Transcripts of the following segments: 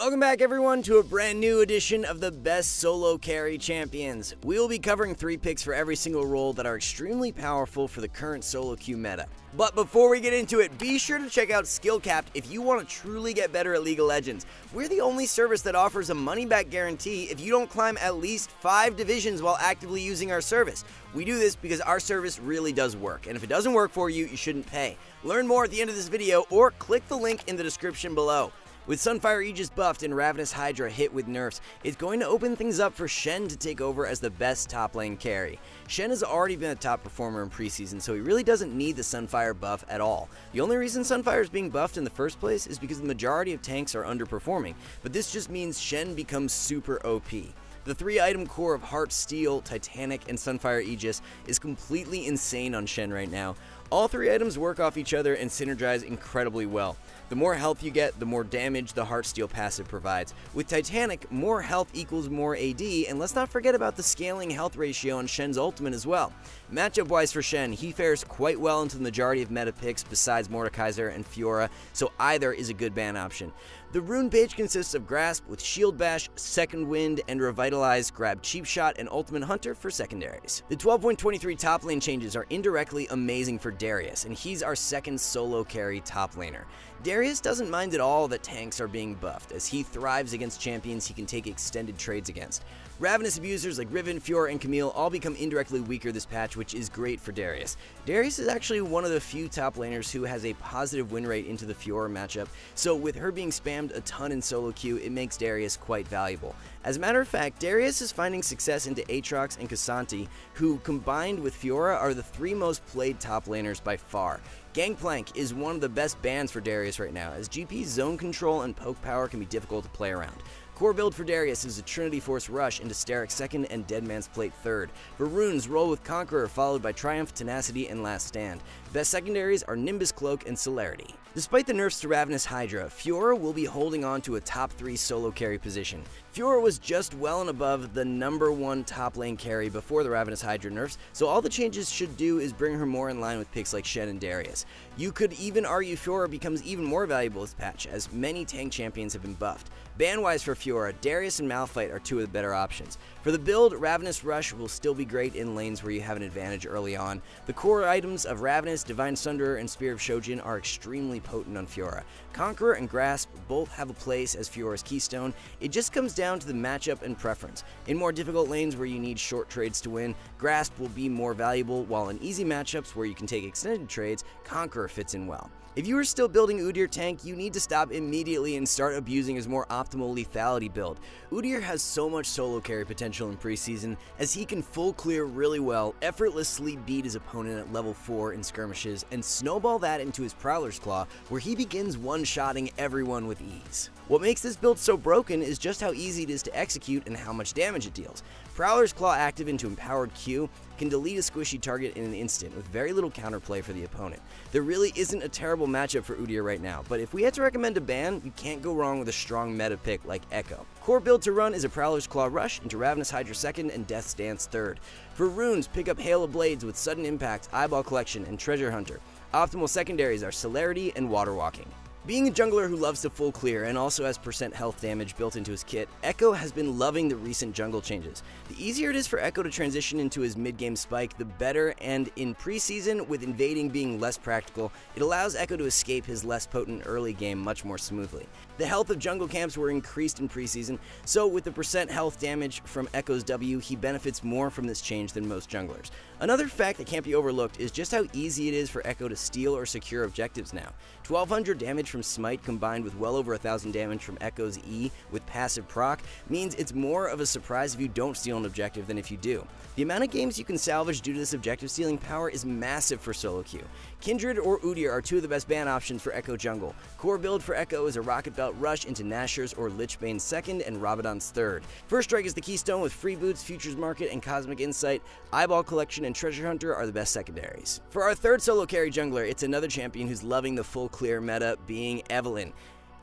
Welcome back everyone to a brand new edition of the best solo carry champions. We will be covering 3 picks for every single role that are extremely powerful for the current solo queue meta. But before we get into it, be sure to check out SkillCapped if you want to truly get better at League of Legends. We're the only service that offers a money-back guarantee if you don't climb at least 5 divisions while actively using our service. We do this because our service really does work, and if it doesn't work for you, you shouldn't pay. Learn more at the end of this video or click the link in the description below. With Sunfire Aegis buffed and Ravenous Hydra hit with nerfs, it's going to open things up for Shen to take over as the best top lane carry. Shen has already been a top performer in preseason, so he really doesn't need the Sunfire buff at all. The only reason Sunfire is being buffed in the first place is because the majority of tanks are underperforming, but this just means Shen becomes super OP. The 3-item core of Heart Steel, Titanic, and Sunfire Aegis is completely insane on Shen right now. All 3 items work off each other and synergize incredibly well. The more health you get, the more damage the Heart Steel passive provides. With Titanic, more health equals more AD, and let's not forget about the scaling health ratio on Shen's ultimate as well. Matchup-wise for Shen, he fares quite well into the majority of meta picks besides Mordekaiser and Fiora, so either is a good ban option. The rune page consists of Grasp with Shield Bash, Second Wind, and Revitalize, grab Cheap Shot, and Ultimate Hunter for secondaries. The 12.23 top lane changes are indirectly amazing for Darius, and he's our second solo carry top laner. Darius doesn't mind at all that tanks are being buffed, as he thrives against champions he can take extended trades against. Ravenous abusers like Riven, Fiora, and Camille all become indirectly weaker this patch, which is great for Darius. Darius is actually one of the few top laners who has a positive win rate into the Fiora matchup, so with her being spammed a ton in solo queue, it makes Darius quite valuable. As a matter of fact, Darius is finding success into Aatrox and K'Sante, who combined with Fiora are the 3 most played top laners by far. Gangplank is one of the best bans for Darius right now, as GP's zone control and poke power can be difficult to play around. Core build for Darius is a Trinity Force Rush into Sterek 2nd and Deadman's Plate 3rd. For runes, roll with Conqueror followed by Triumph, Tenacity, and Last Stand. Best secondaries are Nimbus Cloak and Celerity. Despite the nerfs to Ravenous Hydra, Fiora will be holding on to a top 3 solo carry position. Fiora was just well and above the #1 top lane carry before the Ravenous Hydra nerfs, so all the changes should do is bring her more in line with picks like Shen and Darius. You could even argue Fiora becomes even more valuable this patch, as many tank champions have been buffed. Ban-wise for Fiora, Darius and Malphite are 2 of the better options. For the build, Ravenous Rush will still be great in lanes where you have an advantage early on. The core items of Ravenous, Divine Sunderer, and Spear of Shojin are extremely potent on Fiora. Conqueror and Grasp both have a place as Fiora's keystone. It just comes down to the matchup and preference. In more difficult lanes where you need short trades to win, Grasp will be more valuable, while in easy matchups where you can take extended trades, Conqueror fits in well. If you are still building Udyr tank, you need to stop immediately and start abusing his more optimal lethality build. Udyr has so much solo carry potential in preseason, as he can full clear really well, effortlessly beat his opponent at level 4 in skirmishes, and snowball that into his Prowler's Claw, where he begins one-shotting everyone with ease. What makes this build so broken is just how easy it is to execute and how much damage it deals. Prowler's Claw active into Empowered Q can delete a squishy target in an instant with very little counterplay for the opponent. There really isn't a terrible matchup for Udyr right now, but if we had to recommend a ban, you can't go wrong with a strong meta pick like Echo. Core build to run is a Prowler's Claw Rush into Ravenous Hydra 2nd and Death's Dance 3rd. For runes, pick up Hail of Blades with Sudden Impact, Eyeball Collection, and Treasure Hunter. Optimal secondaries are Celerity and Water Walking. Being a jungler who loves to full clear and also has % health damage built into his kit, Echo has been loving the recent jungle changes. The easier it is for Echo to transition into his mid-game spike, the better, and in preseason, with invading being less practical, it allows Echo to escape his less potent early game much more smoothly. The health of jungle camps were increased in preseason, so with the % health damage from Echo's W, he benefits more from this change than most junglers. Another fact that can't be overlooked is just how easy it is for Echo to steal or secure objectives now. 1200 damage from Smite combined with well over 1000 damage from Echo's E with passive proc means it's more of a surprise if you don't steal an objective than if you do. The amount of games you can salvage due to this objective stealing power is massive for solo queue. Kindred or Udyr are 2 of the best ban options for Echo jungle. Core build for Echo is a Rocket Belt Rush into Nashor's or Lichbane's 2nd and Rabadon's 3rd. First Strike is the keystone with Free Boots, Futures Market, and Cosmic Insight. Eyeball Collection and Treasure Hunter are the best secondaries. For our 3rd solo carry jungler, it's another champion who's loving the full clear meta, being Evelynn.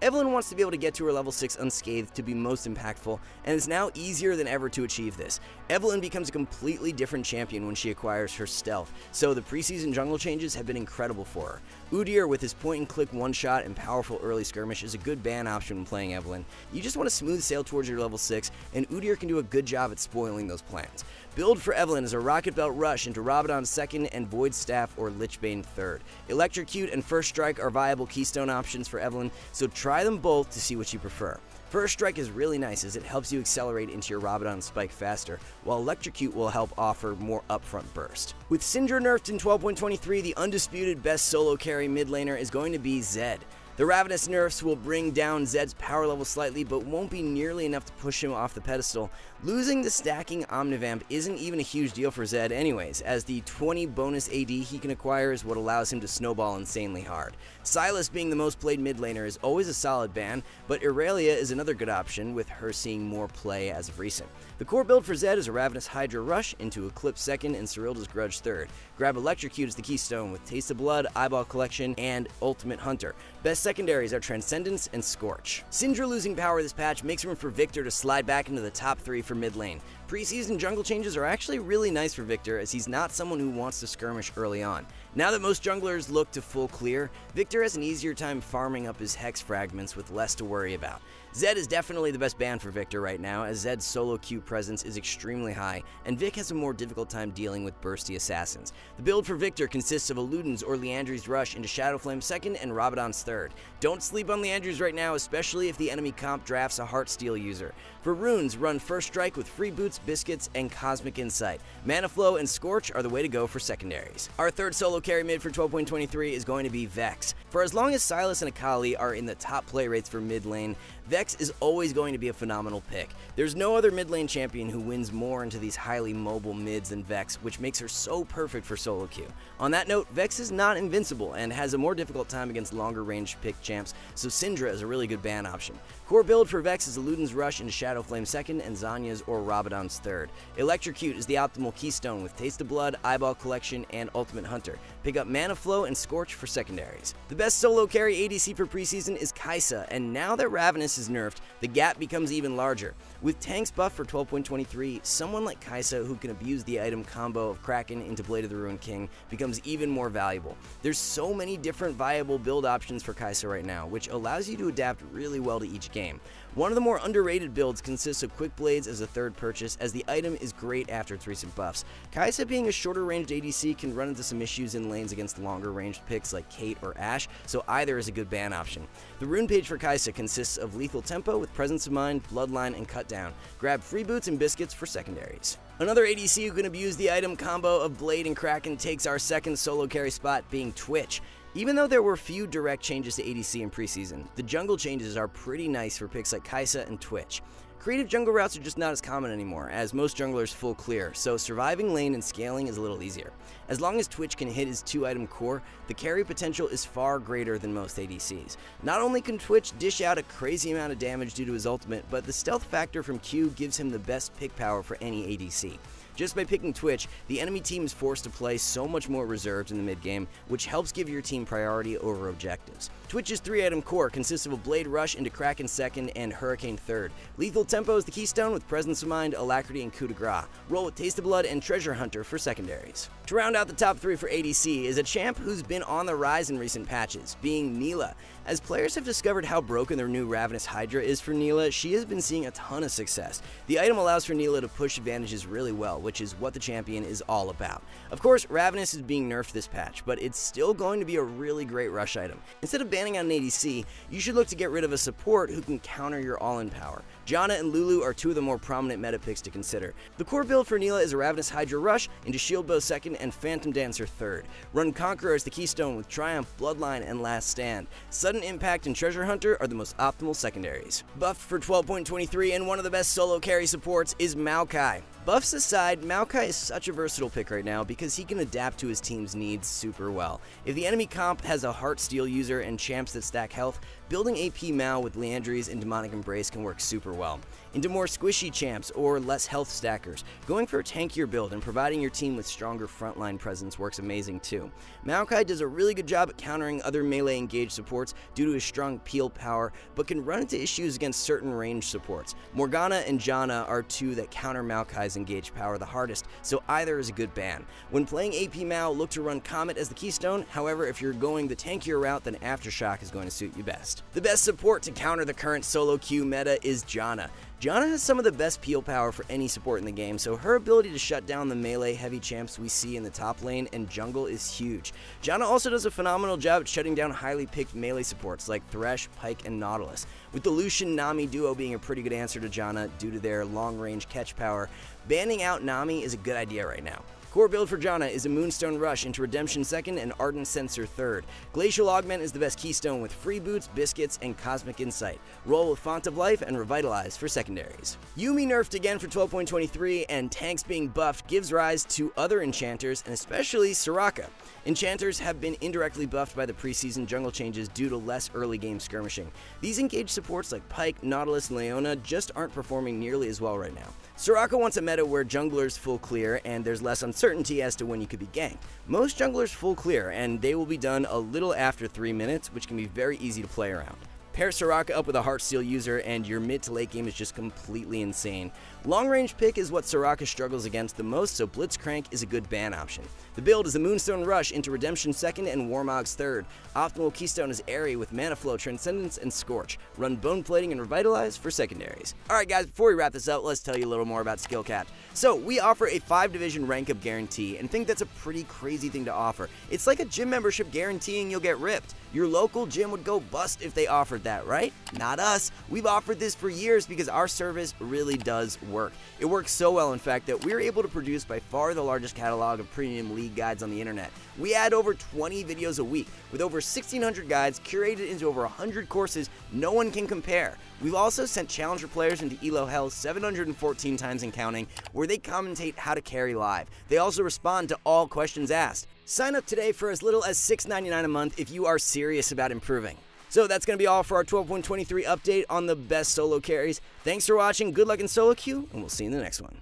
Evelynn wants to be able to get to her level 6 unscathed to be most impactful, and it's now easier than ever to achieve this. Evelynn becomes a completely different champion when she acquires her stealth, so the preseason jungle changes have been incredible for her. Udyr with his point-and-click one-shot and powerful early skirmish is a good ban option when playing Evelynn. You just want to smooth sail towards your level 6, and Udyr can do a good job at spoiling those plans. Build for Evelynn is a Rocket Belt Rush into Rabadon 2nd and Void Staff or Lichbane 3rd. Electrocute and First Strike are viable keystone options for Evelynn, so try them both to see what you prefer. First Strike is really nice as it helps you accelerate into your Rabadon spike faster, while Electrocute will help offer more upfront burst. With Syndra nerfed in 12.23, the undisputed best solo carry mid laner is going to be Zed. The Ravenous nerfs will bring down Zed's power level slightly, but won't be nearly enough to push him off the pedestal. Losing the stacking Omnivamp isn't even a huge deal for Zed anyways, as the 20 bonus AD he can acquire is what allows him to snowball insanely hard. Sylas being the most played mid laner is always a solid ban, but Irelia is another good option, with her seeing more play as of recent. The core build for Zed is a Ravenous Hydra Rush into Eclipse 2nd and Cyrilda's Grudge 3rd. Grab Electrocute as the keystone with Taste of Blood, Eyeball Collection, and Ultimate Hunter. Best secondaries are Transcendence and Scorch. Syndra losing power this patch makes room for Viktor to slide back into the top 3 for mid lane. Preseason jungle changes are actually really nice for Viktor, as he's not someone who wants to skirmish early on. Now that most junglers look to full clear, Viktor has an easier time farming up his Hex fragments with less to worry about. Zed is definitely the best ban for Viktor right now, as Zed's solo Q presence is extremely high, and Vic has a more difficult time dealing with bursty assassins. The build for Viktor consists of a Luden's or Liandry's Rush into Shadowflame 2nd and Rabadon's 3rd. Don't sleep on Liandry's right now, especially if the enemy comp drafts a Heartsteel user. For runes, run First Strike with Free Boots, Biscuits, and Cosmic Insight. Mana Flow and Scorch are the way to go for secondaries. Our third solo carry mid for 12.23 is going to be Vex. For as long as Sylas and Akali are in the top play rates for mid lane, Vex is always going to be a phenomenal pick. There's no other mid lane champion who wins more into these highly mobile mids than Vex, which makes her so perfect for solo queue. On that note, Vex is not invincible and has a more difficult time against longer range pick champs, so Syndra is a really good ban option. Core build for Vex is a Luden's Rush into Shadowflame 2nd and Zanya's or Rabadon's 3rd. Electrocute is the optimal keystone with Taste of Blood, Eyeball Collection, and Ultimate Hunter. Pick up Mana Flow and Scorch for secondaries. The best solo carry ADC for preseason is Kai'Sa, and now that Ravenous is nerfed, the gap becomes even larger. With Tank's buff for 12.23, someone like Kai'Sa who can abuse the item combo of Kraken into Blade of the Ruined King becomes even more valuable. There's so many different viable build options for Kai'Sa right now, which allows you to adapt really well to each game. One of the more underrated builds consists of Quick Blades as a third purchase, as the item is great after its recent buffs. Kai'Sa being a shorter ranged ADC can run into some issues in lanes against longer ranged picks like Kate or Ashe, so either is a good ban option. The rune page for Kai'Sa consists of Lethal Tempo with Presence of Mind, Bloodline, and Cut Down. Grab Free Boots and Biscuits for secondaries. Another ADC who can abuse the item combo of Blade and Kraken takes our second solo carry spot, being Twitch. Even though there were few direct changes to ADC in preseason, the jungle changes are pretty nice for picks like Kai'Sa and Twitch. Creative jungle routes are just not as common anymore, as most junglers full clear, so surviving lane and scaling is a little easier. As long as Twitch can hit his 2-item core, the carry potential is far greater than most ADCs. Not only can Twitch dish out a crazy amount of damage due to his ultimate, but the stealth factor from Q gives him the best pick power for any ADC. Just by picking Twitch, the enemy team is forced to play so much more reserved in the mid game, which helps give your team priority over objectives. Twitch's 3-item core consists of a Blade Rush into Kraken 2nd and Hurricane 3rd. Lethal Tempo is the keystone with Presence of Mind, Alacrity, and Coup de Grace. Roll with Taste of Blood and Treasure Hunter for secondaries. To round out the top 3 for ADC is a champ who's been on the rise in recent patches, being Nilah. As players have discovered how broken their new Ravenous Hydra is for Nilah, she has been seeing a ton of success. The item allows for Nilah to push advantages really well, which is what the champion is all about. Of course, Ravenous is being nerfed this patch, but it's still going to be a really great rush item. Instead of banning out an ADC, you should look to get rid of a support who can counter your all-in power. Janna and Lulu are two of the more prominent meta picks to consider. The core build for Nilah is a Ravenous Hydra Rush into Shield Bow 2nd and Phantom Dancer 3rd. Run Conqueror as the keystone with Triumph, Bloodline, and Last Stand. Sudden Impact and Treasure Hunter are the most optimal secondaries. Buffed for 12.23 and one of the best solo carry supports is Maokai. Buffs aside, Maokai is such a versatile pick right now because he can adapt to his team's needs super well. If the enemy comp has a Heartsteel user and champs that stack health, building AP Mao with Liandry's and Demonic Embrace can work super well. Into more squishy champs or less health stackers, going for a tankier build and providing your team with stronger frontline presence works amazing too. Maokai does a really good job at countering other melee engaged supports due to his strong peel power, but can run into issues against certain ranged supports. Morgana and Janna are two that counter Maokai's engaged power the hardest, so either is a good ban. When playing AP Mao, look to run Comet as the keystone. However, if you're going the tankier route, then Aftershock is going to suit you best. The best support to counter the current solo queue meta is Janna. Janna has some of the best peel power for any support in the game, so her ability to shut down the melee heavy champs we see in the top lane and jungle is huge. Janna also does a phenomenal job at shutting down highly picked melee supports like Thresh, Pyke, and Nautilus, with the Lucian-Nami duo being a pretty good answer to Janna due to their long-range catch power. Banning out Nami is a good idea right now. Core build for Janna is a Moonstone Rush into Redemption 2nd and Ardent Sensor 3rd. Glacial Augment is the best keystone with Free Boots, Biscuits, and Cosmic Insight. Roll with Font of Life and Revitalize for secondaries. Yuumi nerfed again for 12.23, and tanks being buffed gives rise to other enchanters, and especially Soraka. Enchanters have been indirectly buffed by the preseason jungle changes due to less early game skirmishing. These engaged supports like Pyke, Nautilus, and Leona just aren't performing nearly as well right now. Soraka wants a meta where junglers full clear and there's less uncertainty as to when you could be ganked. Most junglers full clear and they will be done a little after 3 minutes, which can be very easy to play around. Pair Soraka up with a Heartsteel user and your mid to late game is just completely insane. Long range pick is what Soraka struggles against the most, so Blitzcrank is a good ban option. The build is a Moonstone Rush into Redemption 2nd and Warmog's 3rd. Optimal keystone is Airy with Mana Flow, Transcendence, and Scorch. Run Bone Plating and Revitalize for secondaries. Alright guys, before we wrap this up, let's tell you a little more about Skill Capped. So, we offer a 5-division rank up guarantee, and think that's a pretty crazy thing to offer. It's like a gym membership guaranteeing you'll get ripped. Your local gym would go bust if they offered that, right? Not us. We've offered this for years because our service really does work. It works so well, in fact, that we're able to produce by far the largest catalog of premium league guides on the internet. We add over 20 videos a week, with over 1,600 guides curated into over 100 courses no one can compare. We've also sent Challenger players into ELO Hell 714 times and counting, where they commentate how to carry live. They also respond to all questions asked. Sign up today for as little as $6.99 a month if you are serious about improving. So that's going to be all for our 12.23 update on the best solo carries. Thanks for watching, good luck in solo queue, and we'll see you in the next one.